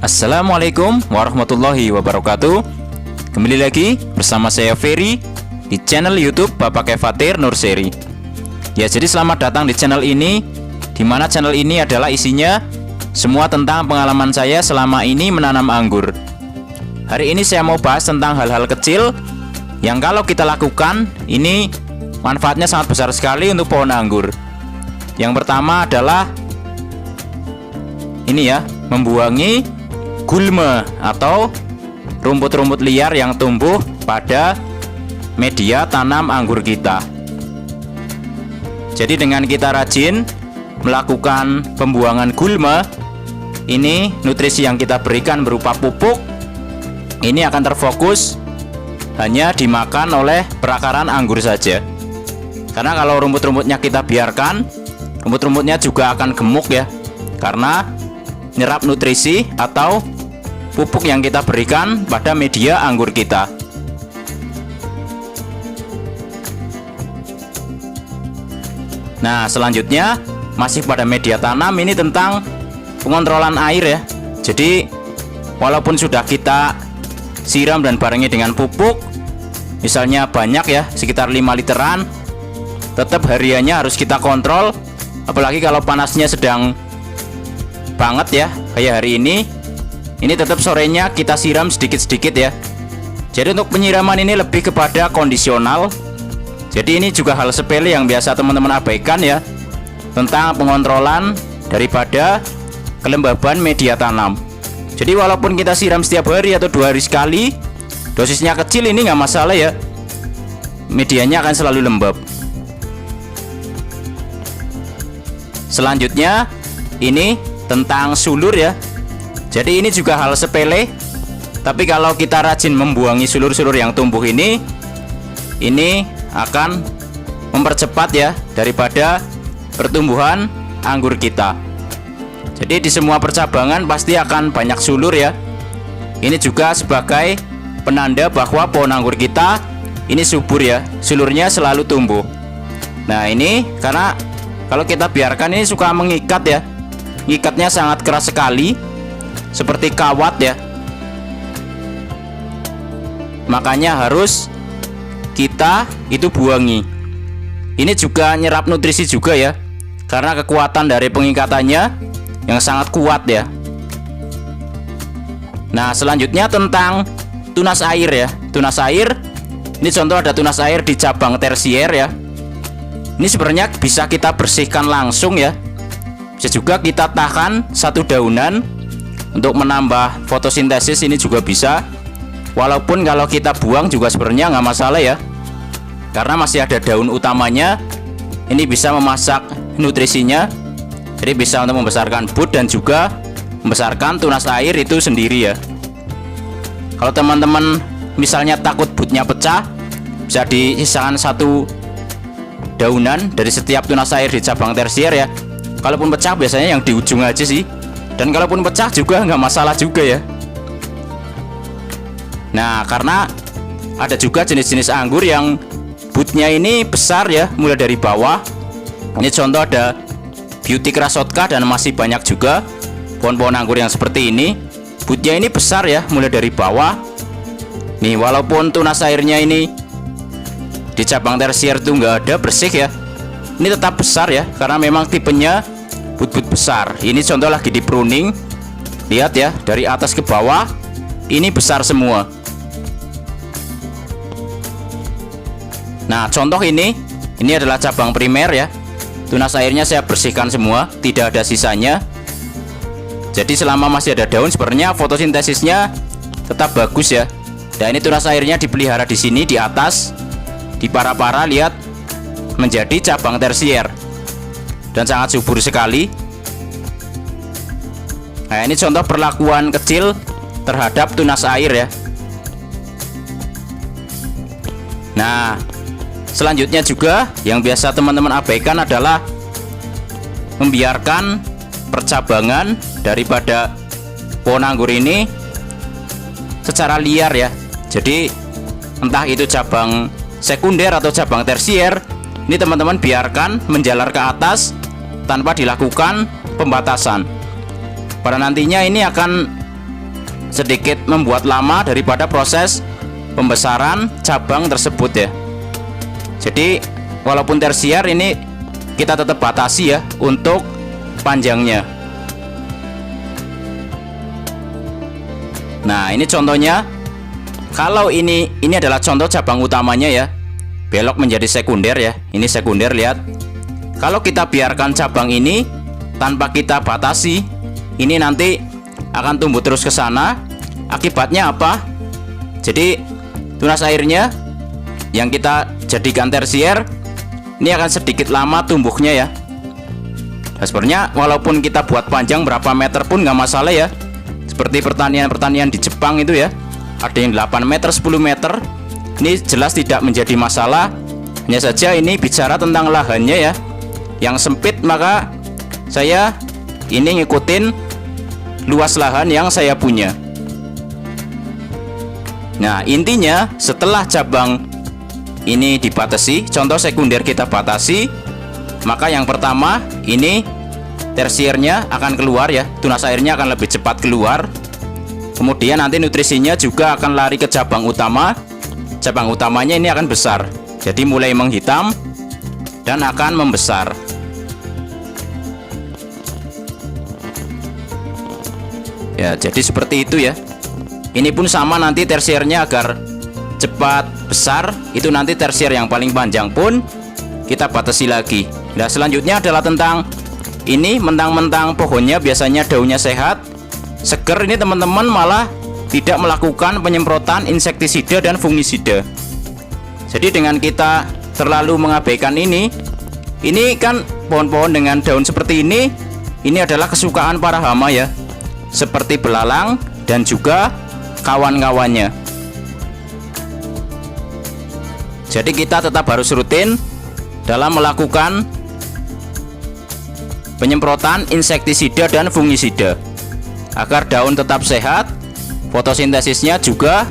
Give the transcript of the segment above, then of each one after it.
Assalamualaikum warahmatullahi wabarakatuh. Kembali lagi bersama saya Ferry di channel YouTube Bapak Kefatir Nurseri. Ya, jadi selamat datang di channel ini, di mana channel ini adalah isinya semua tentang pengalaman saya selama ini menanam anggur. Hari ini saya mau bahas tentang hal-hal kecil yang kalau kita lakukan ini manfaatnya sangat besar sekali untuk pohon anggur. Yang pertama adalah ini ya, membuangi gulma atau rumput-rumput liar yang tumbuh pada media tanam anggur kita. Jadi dengan kita rajin melakukan pembuangan gulma, ini nutrisi yang kita berikan berupa pupuk ini akan terfokus hanya dimakan oleh perakaran anggur saja. Karena kalau rumput-rumputnya kita biarkan, rumput-rumputnya juga akan gemuk ya, karena nyerap nutrisi atau pupuk yang kita berikan pada media anggur kita. Nah, selanjutnya masih pada media tanam, ini tentang pengontrolan air ya. Jadi walaupun sudah kita siram dan barengi dengan pupuk, misalnya banyak ya, sekitar 5 literan, tetap hariannya harus kita kontrol. Apalagi kalau panasnya sedang banget ya, kayak hari ini tetap sorenya kita siram sedikit-sedikit ya. Jadi untuk penyiraman ini lebih kepada kondisional. Jadi ini juga hal sepele yang biasa teman-teman abaikan ya, tentang pengontrolan daripada kelembaban media tanam. Jadi walaupun kita siram setiap hari atau 2 hari sekali, dosisnya kecil, ini nggak masalah ya, medianya akan selalu lembab. Selanjutnya ini tentang sulur ya. Jadi ini juga hal sepele, tapi kalau kita rajin membuangi sulur-sulur yang tumbuh ini akan mempercepat ya daripada pertumbuhan anggur kita. Jadi di semua percabangan pasti akan banyak sulur ya. Ini juga sebagai penanda bahwa pohon anggur kita ini subur ya, sulurnya selalu tumbuh. Nah, ini karena kalau kita biarkan ini suka mengikat ya, ngikatnya sangat keras sekali, seperti kawat ya. Makanya harus kita itu buangi. Ini juga nyerap nutrisi juga ya, karena kekuatan dari pengikatannya yang sangat kuat ya. Nah, selanjutnya tentang tunas air ya. Tunas air, ini contoh ada tunas air di cabang tersier ya. Ini sebenarnya bisa kita bersihkan langsung ya. Bisa juga kita tahan satu daunan untuk menambah fotosintesis, ini juga bisa. Walaupun kalau kita buang juga sebenarnya nggak masalah ya, karena masih ada daun utamanya. Ini bisa memasak nutrisinya, jadi bisa untuk membesarkan bud dan juga membesarkan tunas air itu sendiri ya. Kalau teman-teman misalnya takut budnya pecah, bisa disisakan satu daunan dari setiap tunas air di cabang tersier ya. Kalaupun pecah biasanya yang di ujung aja sih, dan kalaupun pecah juga nggak masalah juga ya. Nah, karena ada juga jenis-jenis anggur yang budnya ini besar ya, mulai dari bawah. Ini contoh ada Beauty Krasotka dan masih banyak juga pohon-pohon anggur yang seperti ini. Budnya ini besar ya, mulai dari bawah. Nih, walaupun tunas airnya ini di cabang tersier tuh nggak ada bersih ya, ini tetap besar ya, karena memang tipenya bud-bud besar. Ini contoh lagi di pruning. Lihat ya, dari atas ke bawah ini besar semua. Nah, contoh ini adalah cabang primer ya. Tunas airnya saya bersihkan semua, tidak ada sisanya. Jadi selama masih ada daun sebenarnya fotosintesisnya tetap bagus ya. Dan ini tunas airnya dipelihara di sini di atas, di para-para, lihat, menjadi cabang tersier dan sangat subur sekali. Nah, ini contoh perlakuan kecil terhadap tunas air ya. Nah, selanjutnya juga yang biasa teman-teman abaikan adalah membiarkan percabangan daripada pohon anggur ini secara liar ya. Jadi entah itu cabang sekunder atau cabang tersier, ini teman-teman biarkan menjalar ke atas tanpa dilakukan pembatasan. Pada nantinya ini akan sedikit membuat lama daripada proses pembesaran cabang tersebut ya. Jadi walaupun tersier ini kita tetap batasi ya untuk panjangnya. Nah, ini contohnya. Kalau ini adalah contoh cabang utamanya ya, belok menjadi sekunder ya. Ini sekunder, lihat. Kalau kita biarkan cabang ini tanpa kita batasi, ini nanti akan tumbuh terus ke sana. Akibatnya apa? Jadi tunas airnya yang kita jadikan tersier ini akan sedikit lama tumbuhnya ya. Nah, sebenarnya walaupun kita buat panjang berapa meter pun nggak masalah ya. Seperti pertanian di Jepang itu ya, ada yang 8 meter, 10 meter. Ini jelas tidak menjadi masalah. Hanya saja ini bicara tentang lahannya ya, yang sempit, maka saya ini ngikutin luas lahan yang saya punya. Nah, intinya setelah cabang ini dibatasi, contoh sekunder kita batasi, maka yang pertama ini tersiernya akan keluar ya, tunas airnya akan lebih cepat keluar. Kemudian nanti nutrisinya juga akan lari ke cabang utama. Cabang utamanya ini akan besar, jadi mulai menghitam dan akan membesar. Ya, jadi seperti itu ya. Ini pun sama, nanti tersiernya agar cepat besar, itu nanti tersier yang paling panjang pun kita batasi lagi. Nah, selanjutnya adalah tentang ini, mentang-mentang pohonnya biasanya daunnya sehat, seger, ini teman-teman malah tidak melakukan penyemprotan insektisida dan fungisida. Jadi dengan kita terlalu mengabaikan ini kan pohon-pohon dengan daun seperti ini adalah kesukaan para hama ya, seperti belalang dan juga kawan-kawannya. Jadi kita tetap harus rutin dalam melakukan penyemprotan insektisida dan fungisida agar daun tetap sehat, fotosintesisnya juga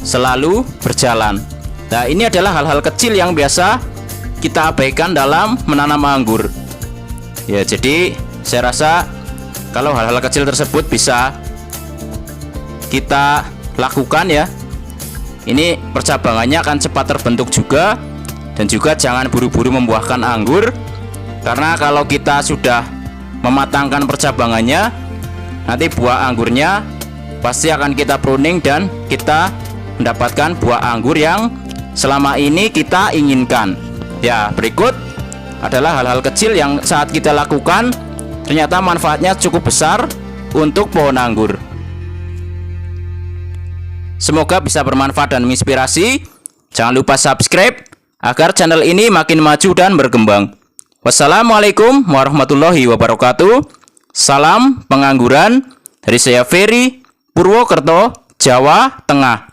selalu berjalan. Nah, ini adalah hal-hal kecil yang biasa kita abaikan dalam menanam anggur. Ya, jadi saya rasa kalau hal-hal kecil tersebut bisa kita lakukan ya, ini percabangannya akan cepat terbentuk juga. Dan juga jangan buru-buru membuahkan anggur, karena kalau kita sudah mematangkan percabangannya, nanti buah anggurnya pasti akan kita pruning dan kita mendapatkan buah anggur yang selama ini kita inginkan. Ya, berikut adalah hal-hal kecil yang saat kita lakukan ternyata manfaatnya cukup besar untuk pohon anggur. Semoga bisa bermanfaat dan menginspirasi. Jangan lupa subscribe agar channel ini makin maju dan berkembang. Wassalamualaikum warahmatullahi wabarakatuh. Salam pengangguran dari saya, Ferry, Purwokerto, Jawa Tengah.